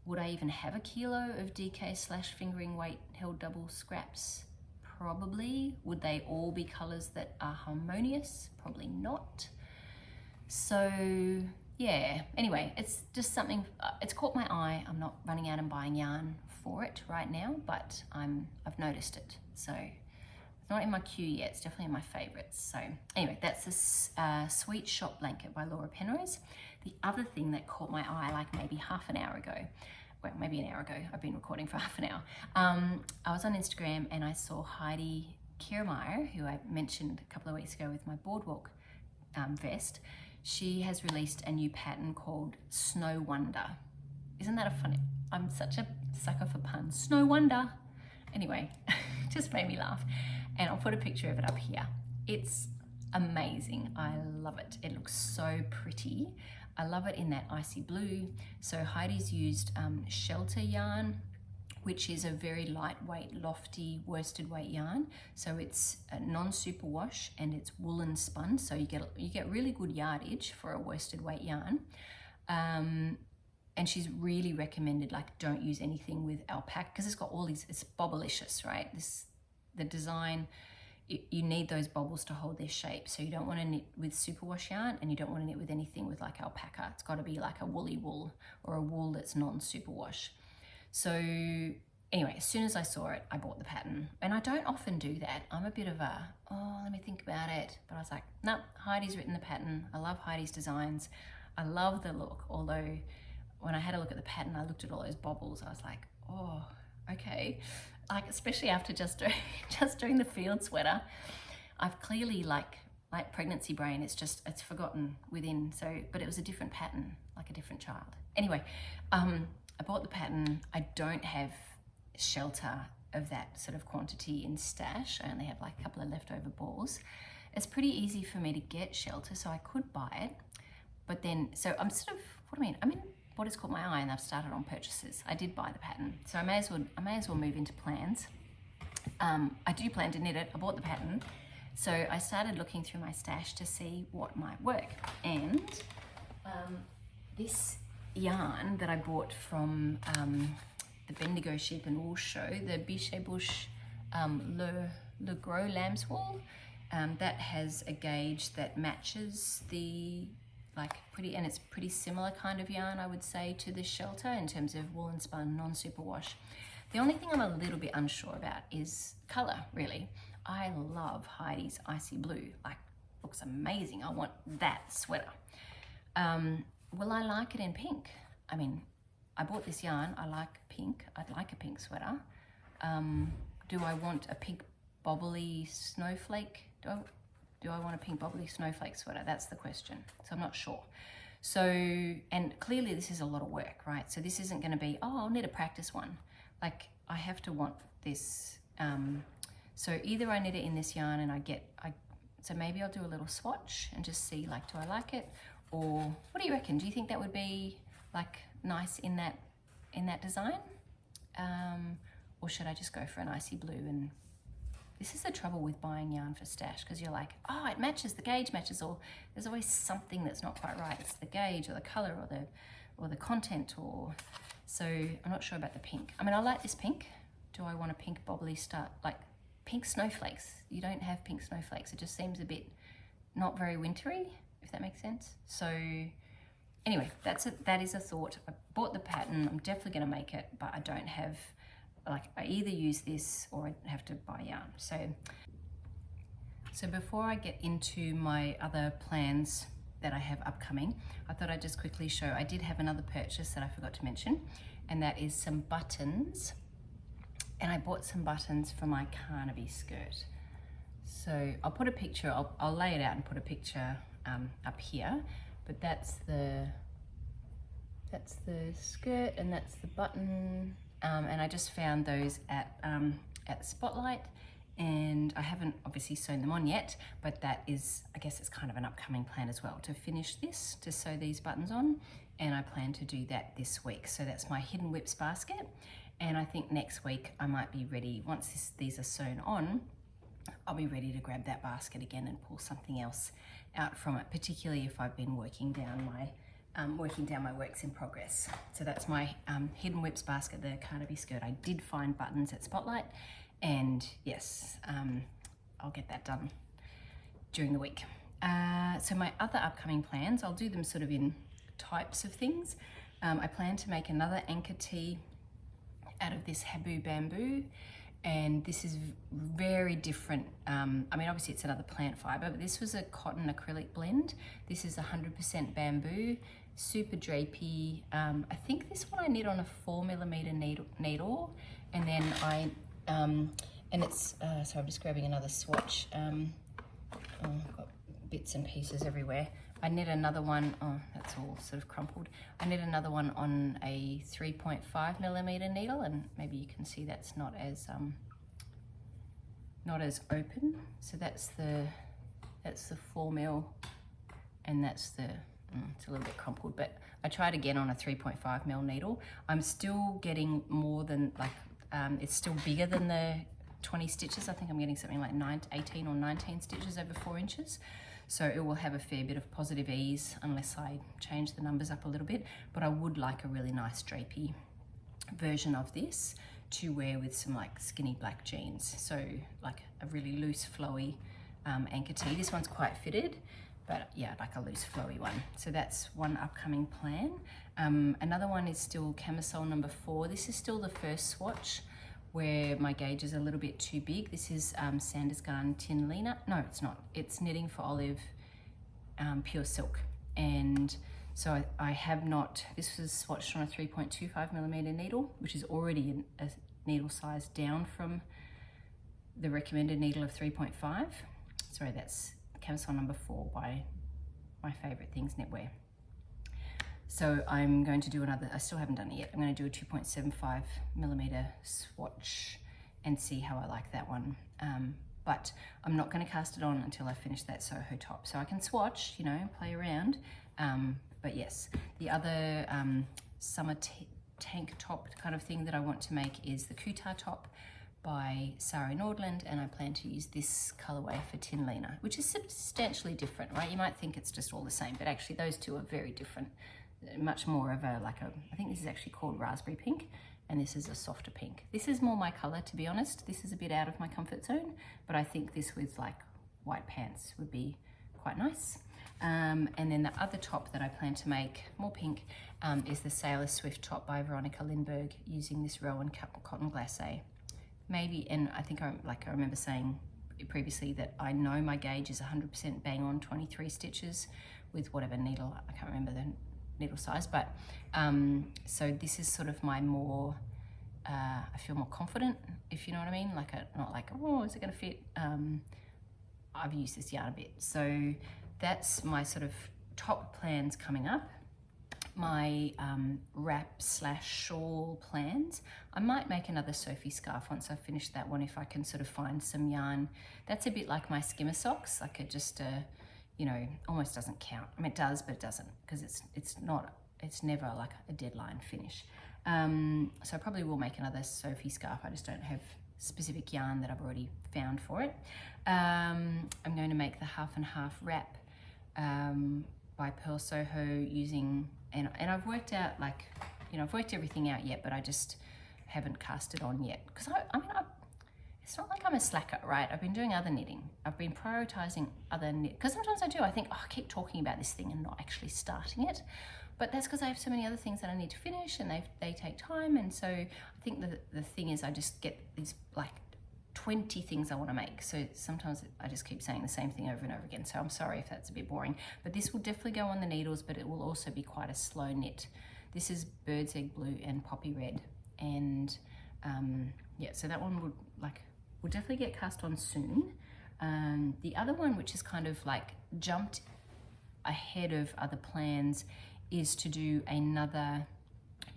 would I even have 1 kilo of DK/fingering weight held double scraps? Probably. Would they all be colors that are harmonious? Probably not. So yeah, anyway, it's just something, it's caught my eye. I'm not running out and buying yarn for it right now, but I've noticed it. So it's not in my queue yet, it's definitely in my favorites. So anyway, that's a Sweet Shop Blanket by Laura Penrose. The other thing that caught my eye like maybe half an hour ago, well, maybe an hour ago, I've been recording for half an hour. I was on Instagram and I saw Heidi Kiermaier, who I mentioned a couple of weeks ago with my boardwalk vest. She has released a new pattern called Snow Wonder. Isn't that a funny, I'm such a sucker for puns. Snow Wonder. Anyway, just made me laugh. And I'll put a picture of it up here. It's amazing. I love it. It looks so pretty. I love it in that icy blue. So Heidi's used Shelter yarn, which is a very lightweight, lofty worsted weight yarn. So it's a non-superwash and it's woolen spun. So you get really good yardage for a worsted weight yarn. And she's really recommended, like, don't use anything with alpaca because it's got all these, it's bobblicious, right? The design, you need those bobbles to hold their shape. So you don't want to knit with superwash yarn and you don't want to knit with anything with like alpaca. It's got to be like a woolly wool or a wool that's non-superwash. So anyway, as soon as I saw it, I bought the pattern. And I don't often do that. I'm a bit of a, oh, let me think about it. But I was like, no, Heidi's written the pattern. I love Heidi's designs. I love the look. Although when I had a look at the pattern, I looked at all those bobbles. I was like, oh, okay. Like, especially after just doing the field sweater, I've clearly like pregnancy brain, it's forgotten within. So, but it was a different pattern, like a different child. Anyway, I bought the pattern. I don't have Shelter of that sort of quantity in stash. I only have like a couple of leftover balls. It's pretty easy for me to get Shelter, so I could buy it. But then, so I'm sort of, I'm in what has caught my eye and I've started on purchases. I did buy the pattern, so I may as well move into plans. I do plan to knit it. I bought the pattern. So I started looking through my stash to see what might work. And this yarn that I bought from the Bendigo Sheep and Wool show, the Biche Bush Le Gros Lamb's Wool, that has a gauge that matches the and it's pretty similar kind of yarn, I would say, to the Shelter in terms of woolen spun, non-superwash. The only thing I'm a little bit unsure about is color, really. I love Heidi's icy blue, like, looks amazing. I want that sweater. Will I like it in pink? I mean, I bought this yarn, I like pink. I'd like a pink sweater. Do I want a pink bobbly snowflake? Do I want a pink bobbly snowflake sweater? That's the question. So I'm not sure. So, and clearly this is a lot of work, right? So this isn't going to be, oh, I'll knit a practice one. Like, I have to want this. So either I knit it in this yarn and so maybe I'll do a little swatch and just see, like, do I like it? Or what do you reckon? Do you think that would be like nice in that design? Or should I just go for an icy blue? And this is the trouble with buying yarn for stash, because you're like, oh, it matches, the gauge matches, or there's always something that's not quite right. It's the gauge or the color or the content, or so I'm not sure about the pink. I mean, I like this pink. Do I want a pink bobbly like pink snowflakes? You don't have pink snowflakes. It just seems a bit not very wintry, if that makes sense. So anyway, that is a thought. I bought the pattern. I'm definitely going to make it, but I don't have, like, I either use this or I have to buy yarn. So before I get into my other plans that I have upcoming, I thought I'd just quickly show, I did have another purchase that I forgot to mention, and that is some buttons. And I bought some buttons for my Caidree skirt. So I'll put a picture, I'll lay it out and put a picture up here, but that's the skirt and that's the button. And I just found those at Spotlight, and I haven't obviously sewn them on yet, but that is, I guess it's kind of an upcoming plan as well, to finish this, to sew these buttons on, and I plan to do that this week. So that's my Hidden Whips basket, and I think next week I might be ready, once these are sewn on, I'll be ready to grab that basket again and pull something else out from it, particularly if I've been working down my works in progress. So that's my Hidden Whips basket, the Caidree skirt. I did find buttons at Spotlight, and yes, I'll get that done during the week. So my other upcoming plans, I'll do them sort of in types of things. I plan to make another anchor tee out of this Habu bamboo, and this is very different. I mean, obviously it's another plant fiber, but this was a cotton acrylic blend. This is 100% bamboo, super drapey. I think this one I knit on a 4mm needle, and then and it's, so I'm just grabbing another swatch. I've got bits and pieces everywhere. I knit another one, oh, that's all sort of crumpled. I knit another one on a 3.5mm needle, and maybe you can see that's not as open. So that's the 4mm, and that's the, it's a little bit crumpled, but I tried again on a 3.5mm needle. I'm still getting more than, like, it's still bigger than the 20 stitches. I think I'm getting something like 18 or 19 stitches over 4 inches. So it will have a fair bit of positive ease unless I change the numbers up a little bit, but I would like a really nice drapey version of this to wear with some like skinny black jeans. So like a really loose flowy anchor tee. This one's quite fitted, but yeah, like a loose flowy one. So that's one upcoming plan. Another one is still camisole number 4. This is still the first swatch where my gauge is a little bit too big. This is Sanders Garn Tin Lena. No, it's not. It's Knitting for Olive Pure Silk. And so I have not, this was swatched on a 3.25mm needle, which is already a needle size down from the recommended needle of 3.5. Sorry, that's camisole number 4 by my favorite things knitwear. So I'm going to do another, I still haven't done it yet. I'm going to do a 2.75mm swatch and see how I like that one. But I'm not going to cast it on until I finish that Soho top. So I can swatch, you know, play around. But yes, the other summer tank top kind of thing that I want to make is the Kutar top by Sari Nordland, and I plan to use this colorway for Tin Lena, which is substantially different, right? You might think it's just all the same, but actually those two are very different. Much more of a, like a, I think this is actually called raspberry pink, and this is a softer pink. This is more my color, to be honest. This is a bit out of my comfort zone, but I think this with like white pants would be quite nice. And then the other top that I plan to make, more pink, is the Sailor Swift top by Veronica Lindberg using this Rowan cotton glacé. Maybe, and I think I remember saying previously that I know my gauge is 100% bang on 23 stitches with whatever needle, I can't remember the needle size, but so this is sort of my more, I feel more confident, if you know what I mean, like not like, oh, is it going to fit? I've used this yarn a bit, so that's my sort of top plans coming up. My wrap / shawl plans, I might make another Sophie scarf once I finish that one, if I can sort of find some yarn. That's a bit like my skimmer socks, like it just you know, almost doesn't count. I mean, it does, but it doesn't, because it's never like a deadline finish. So I probably will make another Sophie scarf. I just don't have specific yarn that I've already found for it. I'm going to make the half and half wrap by Purl Soho using, and I've worked out, like, you know, I've worked everything out yet, but I just haven't cast it on yet. Because I mean, it's not like I'm a slacker, right? I've been doing other knitting. I've been prioritizing other knit, because sometimes I do. I think, oh, I keep talking about this thing and not actually starting it. But that's because I have so many other things that I need to finish, and they take time. And so I think the thing is, I just get these like 20 things I want to make. So sometimes I just keep saying the same thing over and over again. So I'm sorry if that's a bit boring. But this will definitely go on the needles, but it will also be quite a slow knit. This is Bird's Egg Blue and Poppy Red. And yeah, so that one will definitely get cast on soon. The other one, which is kind of like jumped ahead of other plans, is to do another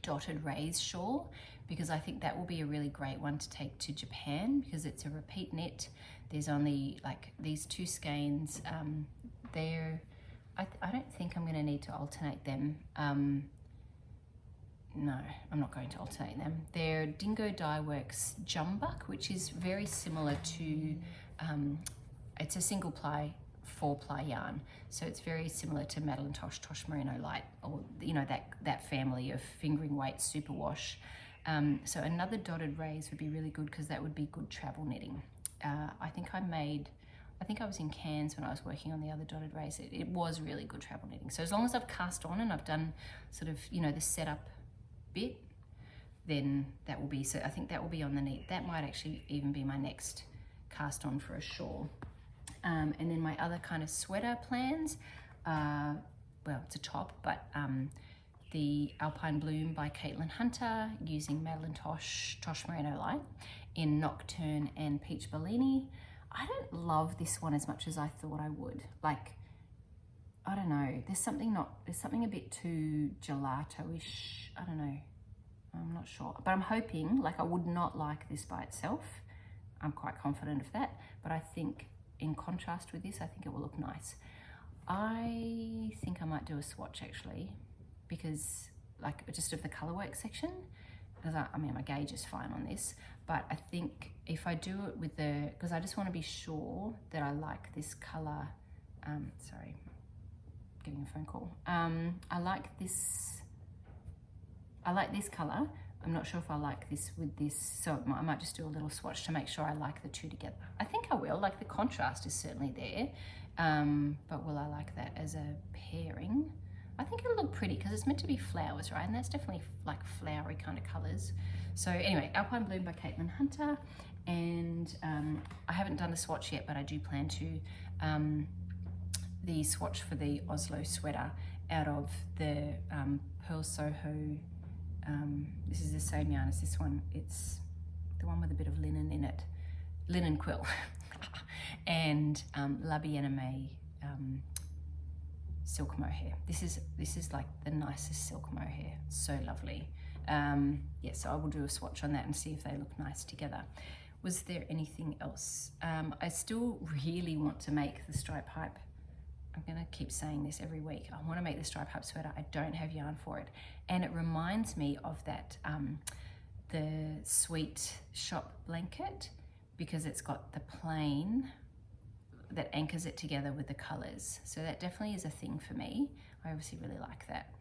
dotted raise shawl, because I think that will be a really great one to take to Japan, because it's a repeat knit. There's only like these 2 skeins. I don't think I'm going to need to alternate them. No, I'm not going to alternate them. They're Dingo Dye Works Jumbuck, which is very similar to, it's a single ply 4-ply yarn. So it's very similar to Madelinetosh, Tosh Merino Light, or you know, that family of fingering weight superwash. So another dotted raise would be really good, because that would be good travel knitting. I think I was in Cairns when I was working on the other dotted raise. It was really good travel knitting. So as long as I've cast on and I've done sort of, you know, the setup bit, then that will be, so I think that will be on the knit. That might actually even be my next cast on for a shawl. And then my other kind of sweater plans, well, it's a top, but the Alpine Bloom by Caitlin Hunter, using Madelinetosh, Tosh Merino Light in Nocturne and Peach Bellini. I don't love this one as much as I thought I would. Like, I don't know, there's something a bit too gelato-ish. I don't know, I'm not sure. But I'm hoping, like, I would not like this by itself. I'm quite confident of that. But I think in contrast with this, I think it will look nice. I think I might do a swatch actually, because like just of the colorwork section, because I mean my gauge is fine on this, but I think if I do it with because I just want to be sure that I like this color. Sorry, getting a phone call. I like this color. I'm not sure if I like this with this, so I might just do a little swatch to make sure I like the 2 together. I think I will, like the contrast is certainly there, but will I like that as a pairing? I think it'll look pretty, because it's meant to be flowers, right? And that's definitely like flowery kind of colors. So anyway, Alpine Bloom by Caitlin Hunter, and I haven't done the swatch yet, but I do plan to. The swatch for the Oslo sweater out of the Purl Soho. This is the same yarn as this one. It's the one with a bit of linen in it, linen quill, and La Bien-Aimée silk mohair. This is like the nicest silk mohair. So lovely. Yeah, so I will do a swatch on that and see if they look nice together. Was there anything else? I still really want to make the Stovepipe. I'm gonna keep saying this every week. I want to make the Stovepipe sweater. I don't have yarn for it, and it reminds me of that the Sweet Shop blanket, because it's got the plain that anchors it together with the colors. So that definitely is a thing for me. I obviously really like that.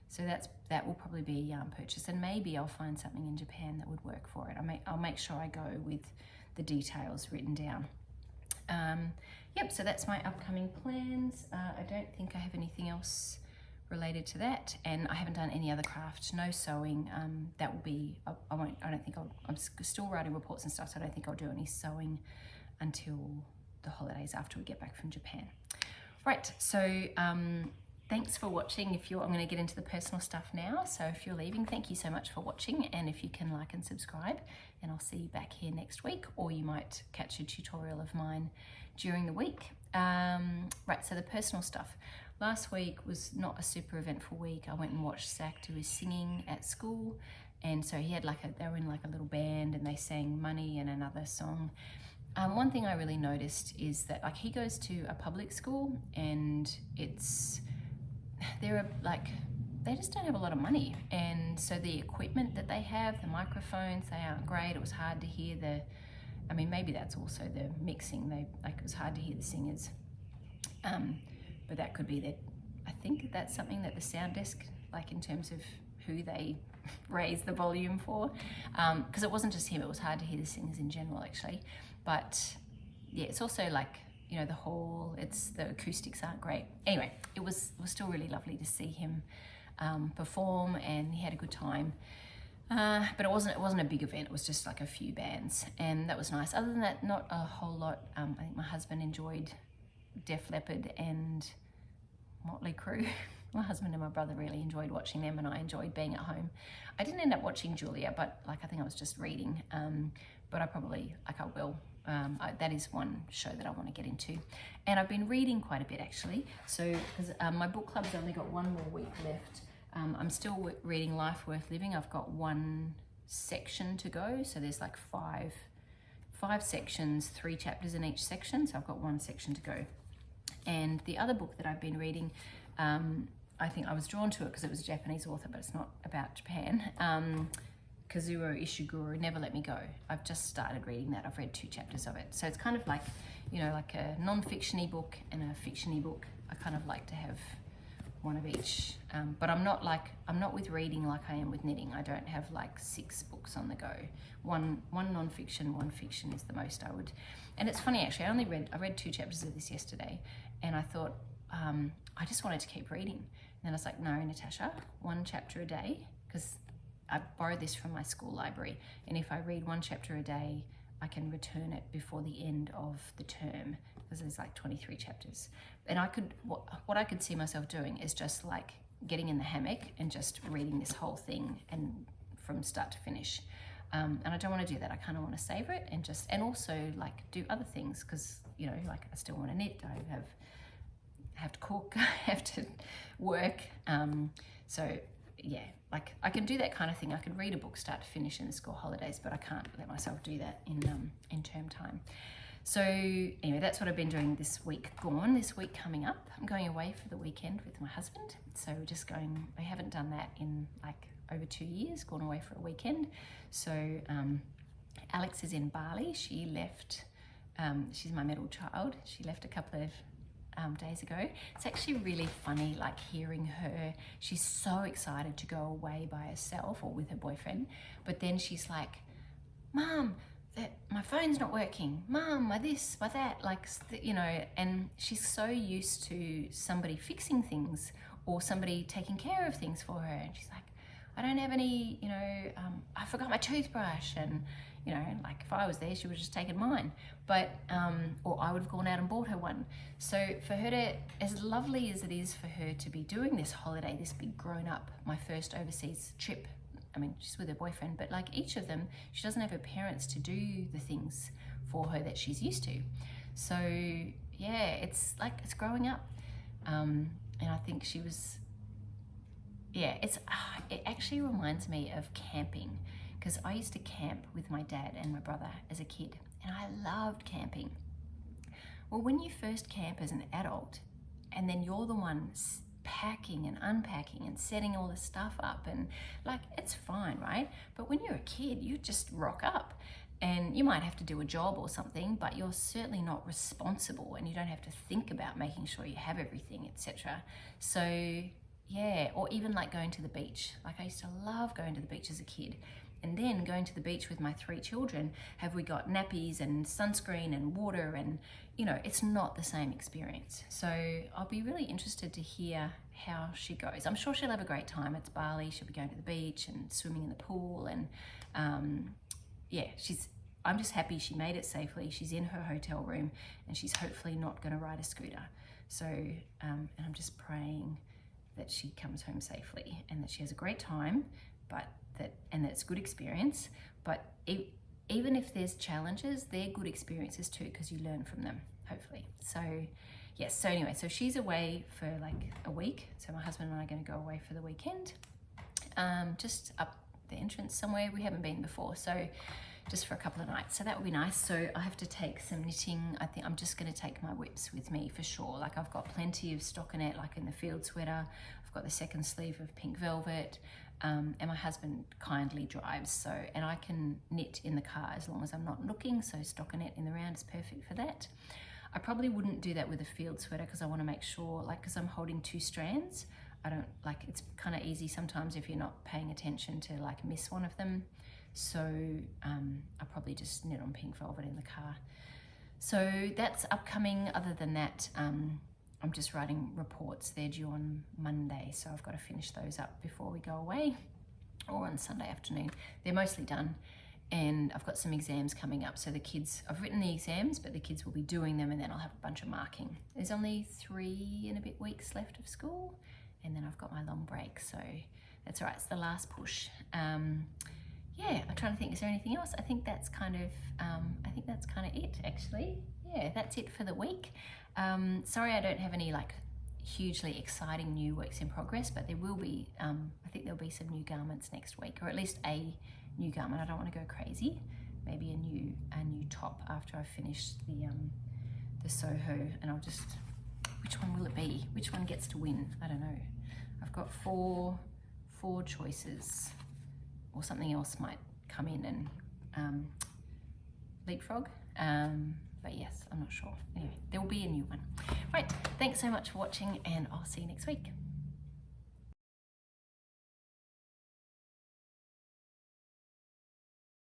So that will probably be a yarn purchase, and maybe I'll find something in Japan that would work for it. I'll make sure I go with the details written down. Yep, so that's my upcoming plans. I don't think I have anything else related to that, and I haven't done any other craft. No sewing. That will be. I'm still writing reports and stuff, so I don't think I'll do any sewing until the holidays after we get back from Japan. Right. So thanks for watching. I'm going to get into the personal stuff now. So if you're leaving, thank you so much for watching, and if you can like and subscribe, and I'll see you back here next week, or you might catch a tutorial of mine during the week. Right, so the personal stuff. Last week was not a super eventful week. I went and watched Zach do his singing at school, and so he had they were in like a little band, and they sang Money and another song. One thing I really noticed is that like he goes to a public school, and they just don't have a lot of money, and so the equipment that they have, the microphones, they aren't great. It was hard to hear I mean, maybe that's also the mixing. It was hard to hear the singers, but that could be that. I think that's something that the sound desk, like in terms of who they raise the volume for, because it wasn't just him, it was hard to hear the singers in general actually. But yeah, it's also like, you know, the hall, the acoustics aren't great. Anyway, it was still really lovely to see him perform, and he had a good time. But it wasn't a big event, it was just like a few bands, and that was nice. Other than that, not a whole lot. I think my husband enjoyed Def Leppard and Motley Crue. My husband and my brother really enjoyed watching them, and I enjoyed being at home. I didn't end up watching Julia, but like I think I was just reading, but I probably, like I will. That is one show that I want to get into. And I've been reading quite a bit actually. So, because my book club's only got one more week left. I'm still reading Life Worth Living. I've got one section to go. So there's like five sections, 3 chapters in each section. So I've got one section to go. And the other book that I've been reading, I think I was drawn to it because it was a Japanese author, but it's not about Japan. Kazuo Ishiguro, Never Let Me Go. I've just started reading that. I've read 2 chapters of it. So it's kind of like, you know, like a non-fiction-y book and a fiction-y book. I kind of like to have one of each. But I'm not with reading like I am with knitting. I don't have like 6 books on the go. One non-fiction, one fiction is the most I would. And it's funny actually, I read 2 chapters of this yesterday, and I thought, I just wanted to keep reading. And then I was like, no, Natasha, 1 chapter a day, because I borrowed this from my school library, and if I read 1 chapter a day, I can return it before the end of the term, because there's like 23 chapters. And what I could see myself doing is just like getting in the hammock and just reading this whole thing and from start to finish. And I don't want to do that. I kind of want to savor it and also like do other things, because, you know, like I still want to knit. I have to cook, I have to work. So yeah, like I can do that kind of thing. I could read a book start to finish in the school holidays, but I can't let myself do that in term time. So anyway, that's what I've been doing this week gone. This week coming up, I'm going away for the weekend with my husband. So we're just going, we haven't done that in like over 2 years, gone away for a weekend. So Alex is in Bali. She left, she's my middle child. She left a couple of days ago. It's actually really funny, like hearing her. She's so excited to go away by herself or with her boyfriend, but then she's like, Mom, my phone's not working. Mom, my this, my that, like, you know, and she's so used to somebody fixing things or somebody taking care of things for her, and she's like, I don't have any, you know, I forgot my toothbrush, and you know, like if I was there, she would have just taken mine, but, or I would have gone out and bought her one. So for her to, as lovely as it is for her to be doing this holiday, this big grown up, my first overseas trip, I mean, she's with her boyfriend, but like each of them, she doesn't have her parents to do the things for her that she's used to. So yeah, it's like, it's growing up. And I think she was, yeah, it actually reminds me of camping, because I used to camp with my dad and my brother as a kid, and I loved camping. Well, when you first camp as an adult, and then you're the one packing and unpacking and setting all the stuff up, and like, it's fine, right? But when you're a kid, you just rock up, and you might have to do a job or something, but you're certainly not responsible, and you don't have to think about making sure you have everything, etc. So yeah, or even like going to the beach. Like I used to love going to the beach as a kid. And then going to the beach with my 3 children, have we got nappies and sunscreen and water, and you know, it's not the same experience. So I'll be really interested to hear how she goes. I'm sure she'll have a great time. It's Bali, she'll be going to the beach and swimming in the pool, and yeah, I'm just happy she made it safely. She's in her hotel room, and she's hopefully not gonna ride a scooter. So, and I'm just praying that she comes home safely and that she has a great time, but that it's good experience. But even if there's challenges, they're good experiences too, because you learn from them, hopefully. So yes, so anyway, so she's away for like a week. So my husband and I are going to go away for the weekend, just up the entrance somewhere we haven't been before, so just for a couple of nights. So that would be nice. So I have to take some knitting. I think I'm just going to take my whips with me for sure. Like I've got plenty of stockinette, like in the field sweater. I've got the second sleeve of pink velvet. And my husband kindly drives, so, and I can knit in the car as long as I'm not looking, so stockinette in the round is perfect for that. I probably wouldn't do that with a field sweater, because I want to make sure, like, because I'm holding 2 strands, I don't like, it's kind of easy sometimes if you're not paying attention to like miss one of them. So I'll probably just knit on pink velvet in the car. So that's upcoming. Other than that, I'm just writing reports. They're due on Monday, so I've got to finish those up before we go away, or on Sunday afternoon. They're mostly done, and I've got some exams coming up. So the kids, I've written the exams, but the kids will be doing them, and then I'll have a bunch of marking. There's only 3 and a bit weeks left of school, and then I've got my long break, so that's all right. It's the last push. Yeah, I'm trying to think, is there anything else? I think that's kind of it, actually. Yeah, that's it for the week. Sorry I don't have any like hugely exciting new works in progress, but there will be, I think there'll be some new garments next week, or at least a new garment. I don't want to go crazy. Maybe a new top after I've finished the Soho, and I'll just, which one will it be? Which one gets to win? I don't know. I've got four choices, or something else might come in and leapfrog. But yes, I'm not sure. Anyway, there will be a new one. Right, thanks so much for watching, and I'll see you next week.